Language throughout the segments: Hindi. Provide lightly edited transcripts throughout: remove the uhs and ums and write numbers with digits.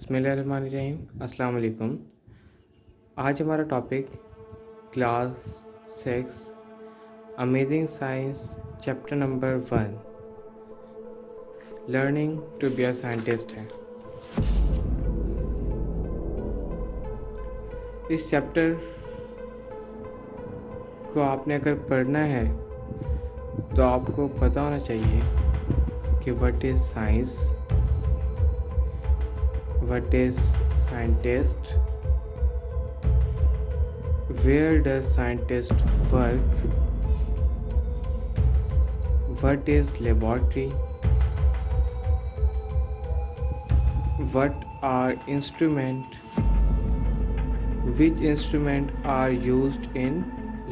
बिस्मिल्लाहिर्रहमानिर्रहीम। अस्सलाम वालेकुम। आज हमारा topic class 6 amazing science chapter number 1 learning to be a scientist है। इस चैप्टर को आपने अगर पढ़ना है तो आपको पता होना चाहिए कि what is science, what is scientist, where does scientist work, what is laboratory, what are instrument, which instrument are used in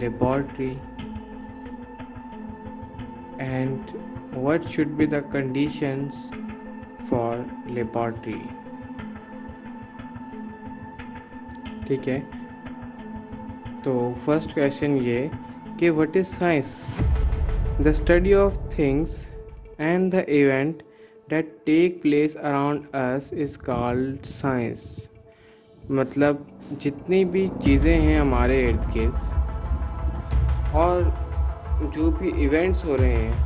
laboratory, and what should be the conditions for laboratory। ठीक है, तो फर्स्ट क्वेश्चन ये कि what is science? The study of things and the event that take place around us is called science. मतलब जितनी भी चीज़ें हैं हमारे इर्द गिर्द और जो भी इवेंट्स हो रहे हैं,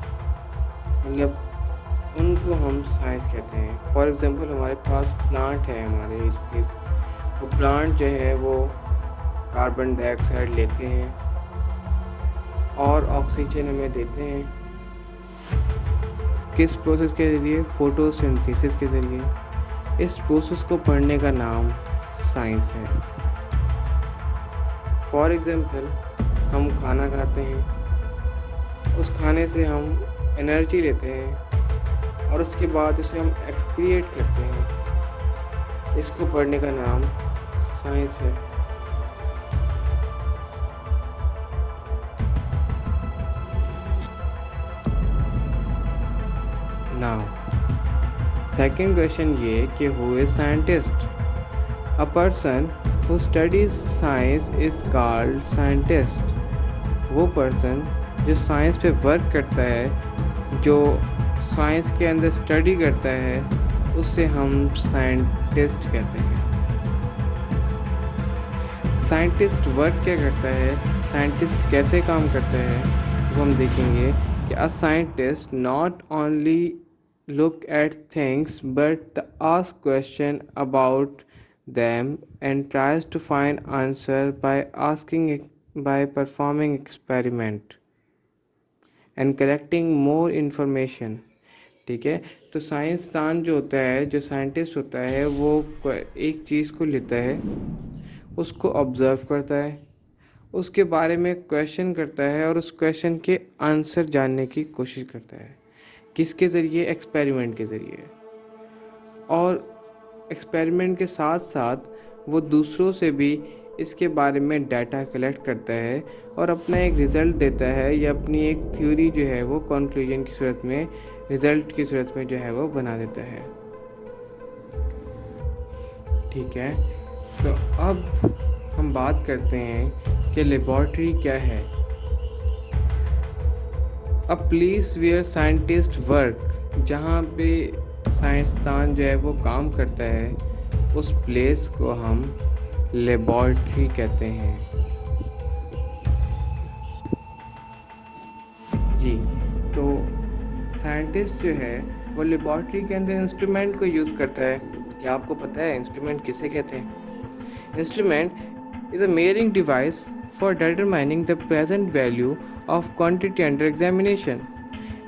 मतलब उनको हम साइंस कहते हैं। फॉर एग्ज़ाम्पल हमारे पास प्लांट है हमारे इर्द गिर्द, वो प्लांट जो है वो कार्बन डाइऑक्साइड लेते हैं और ऑक्सीजन हमें देते हैं। किस प्रोसेस के ज़रिए? फोटोसिंथेसिस के ज़रिए। इस प्रोसेस को पढ़ने का नाम साइंस है। फॉर एग्ज़ाम्पल हम खाना खाते हैं, उस खाने से हम एनर्जी लेते हैं और उसके बाद उसे हम एक्सक्रिएट करते हैं। इसको पढ़ने का नाम साइंस है। नाउ सेकंड क्वेश्चन ये कि who is scientist? A person who studies science is called scientist. वो पर्सन जो साइंस पे वर्क करता है, जो साइंस के अंदर स्टडी करता है, उससे हम साइंटिस्ट कहते हैं। साइंटिस्ट वर्क क्या करता है, साइंटिस्ट कैसे काम करता है, वो हम देखेंगे कि a scientist not only look at things but ask question about them and tries to find answer by performing experiment and collecting more information। ठीक है, तो साइंसदान जो होता है, जो साइंटिस्ट होता है, वो एक चीज़ को लेता है, उसको ऑब्ज़र्व करता है, उसके बारे में क्वेश्चन करता है और उस क्वेश्चन के आंसर जानने की कोशिश करता है। किसके ज़रिए? एक्सपेरिमेंट के ज़रिए। और एक्सपेरिमेंट के साथ साथ वो दूसरों से भी इसके बारे में डाटा कलेक्ट करता है और अपना एक रिज़ल्ट देता है या अपनी एक थ्योरी जो है वो कंक्लूजन की सूरत में, रिज़ल्ट की सूरत में जो है वो बना देता है। ठीक है, तो अब हम बात करते हैं कि लेबॉर्ट्री क्या है। A place where scientist work, जहाँ पे साइंसदान जो है वो काम करता है, उस प्लेस को हम लेबॉर्ट्री कहते हैं। जी, तो साइंटिस्ट जो है वो लेबॉर्ट्री के अंदर इंस्ट्रूमेंट को यूज़ करता है। क्या आपको पता है इंस्ट्रूमेंट किसे कहते हैं? Instrument is a measuring device for determining the present value of quantity under examination।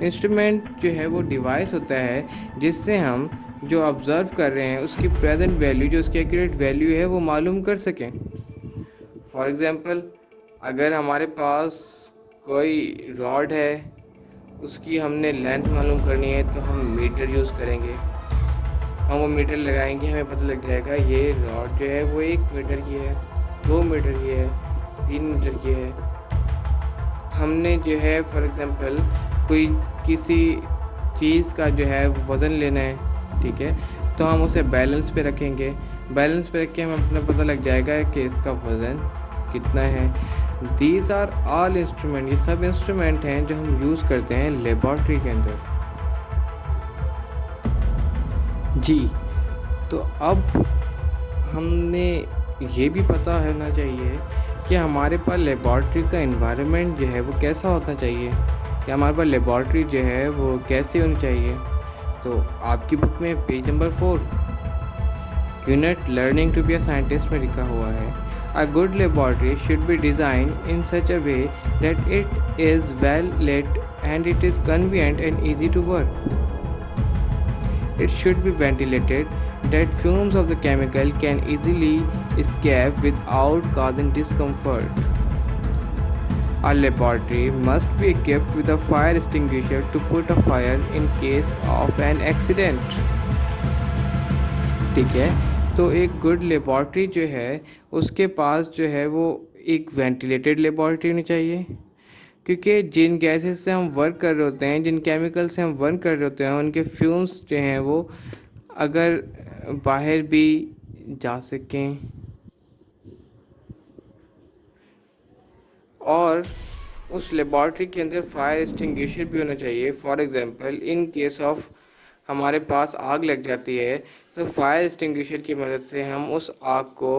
Instrument जो है वो डिवाइस होता है जिससे हम जो ऑब्ज़र्व कर रहे हैं उसकी प्रेजेंट वैल्यू, जो उसकी एक्यूरेट वैल्यू है, वो मालूम कर सकें। फॉर एग्ज़ाम्पल अगर हमारे पास कोई रॉड है, उसकी हमने लेंथ मालूम करनी है तो हम मीटर यूज़ करेंगे। हम वो मीटर लगाएंगे, हमें पता लग जाएगा ये रॉड जो है वो 1 मीटर की है, 2 मीटर की है, 3 मीटर की है। हमने जो है फॉर एग्ज़ाम्पल कोई किसी चीज़ का जो है वज़न लेना है, ठीक है, तो हम उसे बैलेंस पे रखेंगे। बैलेंस पे रख के हमें अपना पता लग जाएगा कि इसका वज़न कितना है। दीज आर ऑल इंस्ट्रूमेंट, ये सब इंस्ट्रूमेंट हैं जो हम यूज़ करते हैं लेबॉर्ट्री के अंदर। जी, तो अब हमने ये भी पता होना चाहिए कि हमारे पास लेबॉर्ट्री का एनवायरनमेंट जो है वो कैसा होना चाहिए, या हमारे पास लेबॉर्ट्री जो है वो कैसी होनी चाहिए। तो आपकी बुक में page number 4 unit learning to be a scientist में लिखा हुआ है, a good laboratory should be design in such a way that it is well lit and it is convenient and easy to work. It should be ventilated that fumes of the chemical can easily escape without causing discomfort. A laboratory must be equipped with a fire extinguisher to put a fire in case of an accident. ठीक है, तो एक गुड लेबॉर्ट्री जो है उसके पास जो है वो एक वेंटिलेटेड लेबॉर्ट्री होनी चाहिए, क्योंकि जिन गैसेस से हम वर्क कर रहे होते हैं, जिन केमिकल से हम वर्क कर रहे होते हैं, उनके फ्यूम्स जो हैं वो अगर बाहर भी जा सकें, और उस लेबॉर्ट्री के अंदर फायर एक्सटिंग्विशर भी होना चाहिए। For example in case of हमारे पास आग लग जाती है तो फायर एक्सटिंग्विशर की मदद से हम उस आग को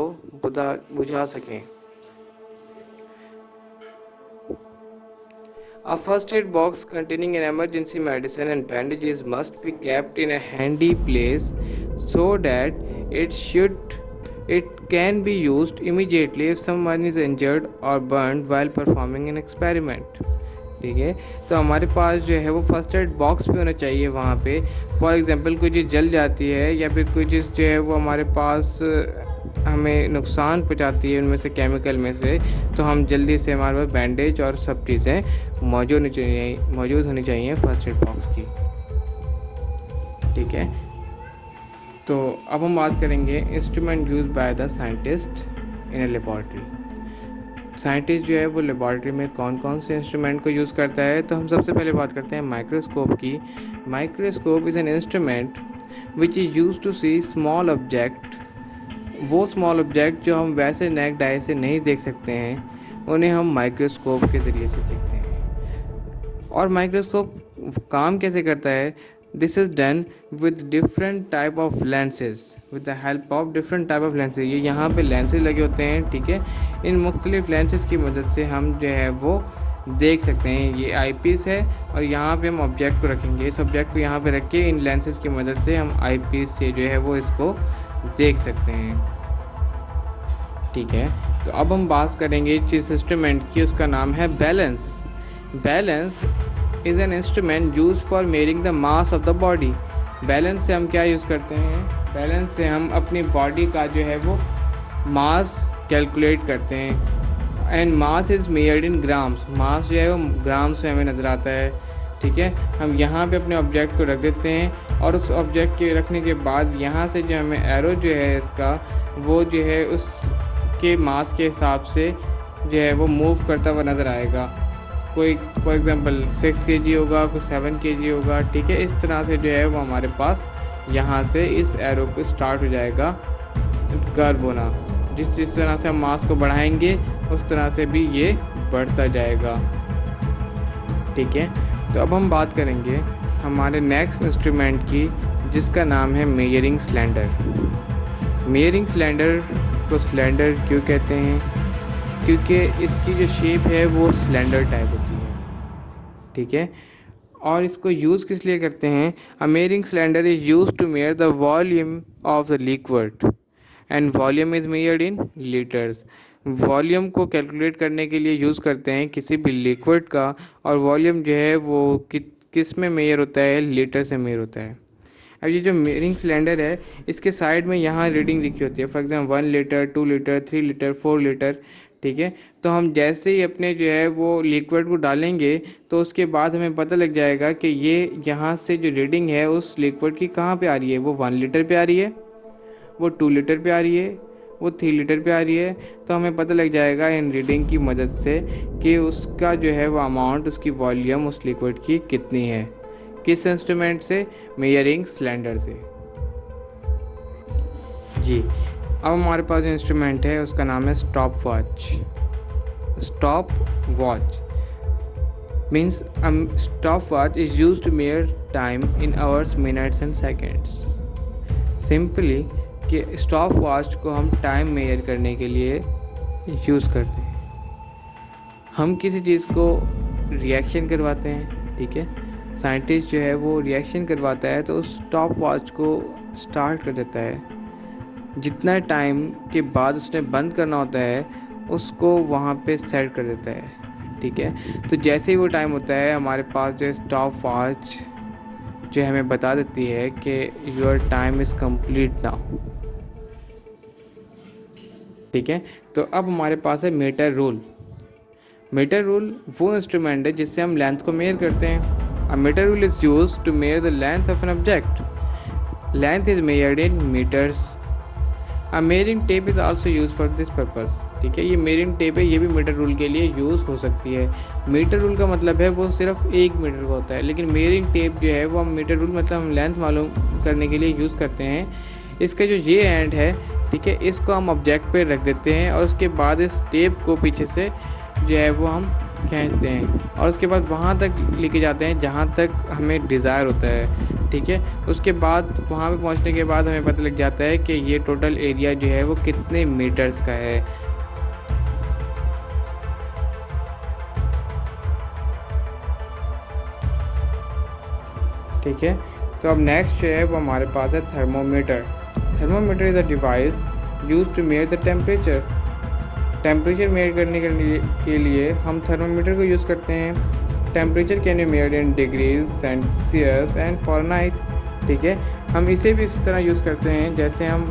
बुझा सकें। A first aid box containing an emergency medicine and bandages must be kept in a handy place so that it can be used immediately if someone is injured or burned while performing an experiment. ठीक है, तो हमारे पास जो है वो फर्स्ट एड बॉक्स भी होना चाहिए वहाँ पे। फॉर एग्जांपल कोई चीज़ जल जाती है या फिर कोई चीज़ जो है वो हमारे पास हमें नुकसान पहुँचाती है उनमें से केमिकल में से, तो हम जल्दी से हमारे पास बैंडेज और सब चीज़ें मौजूद होनी चाहिए फर्स्ट एड बॉक्स की। ठीक है, तो अब हम बात करेंगे instrument use by the scientist in A laboratory. Scientist जो है वो लेबॉर्ट्री में कौन कौन से इंस्ट्रूमेंट को यूज़ करता है, तो हम सबसे पहले बात करते हैं माइक्रोस्कोप की। Microscope is an instrument which is use to see small object. वो स्मॉल ऑब्जेक्ट जो हम वैसे नेक्ड आई से नहीं देख सकते हैं, उन्हें हम माइक्रोस्कोप के ज़रिए से देखते हैं। और माइक्रोस्कोप काम कैसे करता है? This is done with different type of lenses, with the help of different type of lenses. ये यहाँ पे लेंसेज लगे होते हैं, ठीक है। इन मुख्तलिफ लेंसेज की मदद से हम जो है वो देख सकते हैं। ये आई पीस है और यहाँ पे हम ऑब्जेक्ट को रखेंगे। इस ऑब्जेक्ट को यहाँ पे रख के इन लेंसेज की मदद से हम आई पीस से जो है वो इसको देख सकते हैं। ठीक है, तो अब हम बात करेंगे जिस इंस्ट्रूमेंट की, उसका नाम है balance. Balance is an instrument use for मेयरिंग the mass of the body. Balance से हम क्या यूज़ करते हैं? बैलेंस से हम अपनी बॉडी का जो है वो मास कैलकुलेट करते हैं। And mass is measured in grams. Mass जो है वो ग्राम्स में हमें नज़र आता है। ठीक है, हम यहाँ पे अपने ऑब्जेक्ट को रख देते हैं और उस ऑब्जेक्ट के रखने के बाद यहाँ से जो हमें एरो जो है इसका, वो जो है उसके मास के हिसाब से जो है वो मूव करता हुआ नज़र आएगा। कोई फॉर एग्ज़ाम्पल 6 kg होगा, कोई 7 kg होगा। ठीक है, इस तरह से जो है वो हमारे पास यहाँ से इस एरो को स्टार्ट हो जाएगा कर्व होना। जिस तरह से हम मास को बढ़ाएंगे उस तरह से भी ये बढ़ता जाएगा। ठीक है, तो अब हम बात करेंगे हमारे नेक्स्ट इंस्ट्रूमेंट की, जिसका नाम है मेयरिंग सिलेंडर। मेयरिंग सिलेंडर को सिलेंडर क्यों कहते हैं? क्योंकि इसकी जो शेप है वो सिलेंडर टाइप होती है। ठीक है, और इसको यूज़ किस लिए करते हैं? A measuring cylinder is use to measure the volume of the liquid and volume is measured in litres. Volume को कैलकुलेट करने के लिए यूज़ करते हैं किसी भी लिक्विड का, और वॉल्यूम जो है वो किस में मेयर होता है? लीटर से मेयर होता है। अब ये जो मेयरिंग सिलेंडर है इसके साइड में यहाँ रीडिंग लिखी होती है। For example 1 litre, 2 litre, 3 litre, 4 litre. ठीक है, तो हम जैसे ही अपने जो है वो लिक्विड को डालेंगे तो उसके बाद हमें पता लग जाएगा कि ये यहाँ से जो रीडिंग है उस लिक्विड की कहाँ पे आ रही है। वो 1 लीटर पे आ रही है, वो 2 लीटर पे आ रही है, वो 3 लीटर पे आ रही है। तो हमें पता लग जाएगा इन रीडिंग की मदद से कि उसका जो है वो अमाउंट, उसकी वॉल्यूम उस लिक्विड की कितनी है। किस इंस्ट्रूमेंट से? मेयरिंग सिलेंडर से। जी, अब हमारे पास जो इंस्ट्रूमेंट है उसका नाम है stopwatch. Stopwatch means stopwatch is use to measure time in hours, minutes and seconds. Simply, कि स्टॉप वॉच को हम टाइम मेजर करने के लिए यूज़ करते हैं। हम किसी चीज़ को रिएक्शन करवाते हैं, ठीक है, साइंटिस्ट जो है वो रिएक्शन करवाता है तो उस स्टॉप वॉच को स्टार्ट कर देता है। जितना टाइम के बाद उसने बंद करना होता है उसको वहाँ पे सेट कर देता है, ठीक है। तो जैसे ही वो टाइम होता है हमारे पास जो स्टॉप वॉच जो हमें बता देती है कि your time is complete now, ठीक है। तो अब हमारे पास है मीटर रूल। मीटर रूल वो इंस्ट्रूमेंट है जिससे हम लेंथ को मेजर करते हैं। A metre rule is use to measure the length of an object. Length is measured in metres. A measuring tape is also use for this purpose, ठीक है। ये मेजरिंग टेप है, ये भी मीटर रूल के लिए यूज़ हो सकती है। मीटर रूल का मतलब है वो सिर्फ 1 मीटर का होता है, लेकिन मेजरिंग टेप जो है वो हम मीटर रूल मतलब हम लेंथ मालूम करने के लिए यूज़ करते हैं। इसका जो ये एंड है, ठीक है, इसको हम ऑब्जेक्ट पे रख देते हैं और उसके बाद इस टेप को पीछे से जो है वो हम खींचते हैं और उसके बाद वहाँ तक लेके जाते हैं जहाँ तक हमें डिज़ायर होता है, ठीक है। उसके बाद वहाँ पे पहुँचने के बाद हमें पता लग जाता है कि ये टोटल एरिया जो है वो कितने मीटर्स का है। ठीक है, तो अब नेक्स्ट जो है वो हमारे पास है thermometer. Thermometer is a device use to measure the temperature. Temperature measure करने के लिए हम थर्मोमीटर को यूज़ करते हैं। Temperature can be measured in degrees Celsius and Fahrenheit, ठीक है। हम इसे भी इसी तरह यूज़ करते हैं जैसे हम